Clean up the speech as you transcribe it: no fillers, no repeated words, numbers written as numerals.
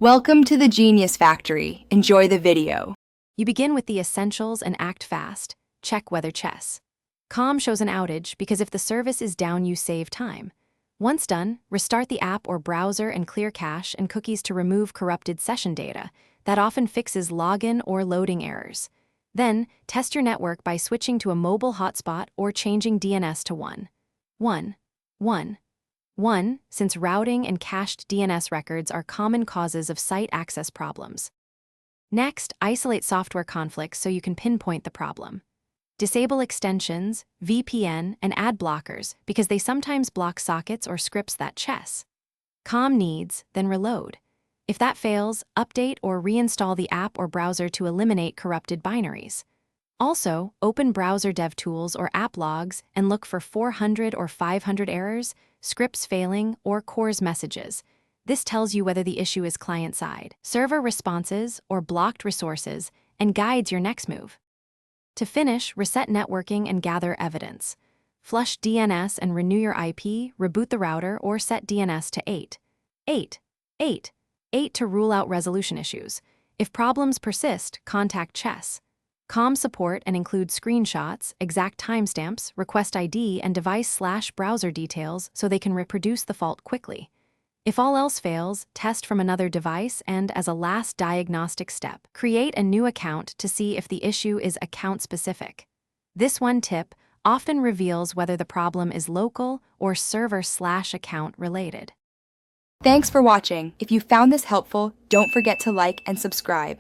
Welcome to the Genius Factory. Enjoy the video. You begin with the essentials and act fast. Check weather chess. Calm shows an outage because if the service is down, you save time. Once done, restart the app or browser and clear cache and cookies to remove corrupted session data. That often fixes login or loading errors. Then, test your network by switching to a mobile hotspot or changing DNS to 1 since routing and cached DNS records are common causes of site access problems. Next, isolate software conflicts so you can pinpoint the problem. Disable extensions, VPN, and ad blockers because they sometimes block sockets or scripts that chess. Calm needs, then reload. If that fails, update or reinstall the app or browser to eliminate corrupted binaries. Also, open browser dev tools or app logs and look for 400 or 500 errors, scripts failing, or CORS messages. This tells you whether the issue is client-side, server responses, or blocked resources, and guides your next move. To finish, reset networking and gather evidence. Flush DNS and renew your IP, reboot the router, or set DNS to 8 to rule out resolution issues. If problems persist, contact Chess. Calm support and include screenshots, exact timestamps, request ID, and device/browser details so they can reproduce the fault quickly. If all else fails, test from another device and, as a last diagnostic step, create a new account to see if the issue is account-specific. This one tip often reveals whether the problem is local or server/account related. Thanks for watching. If you found this helpful, don't forget to like and subscribe.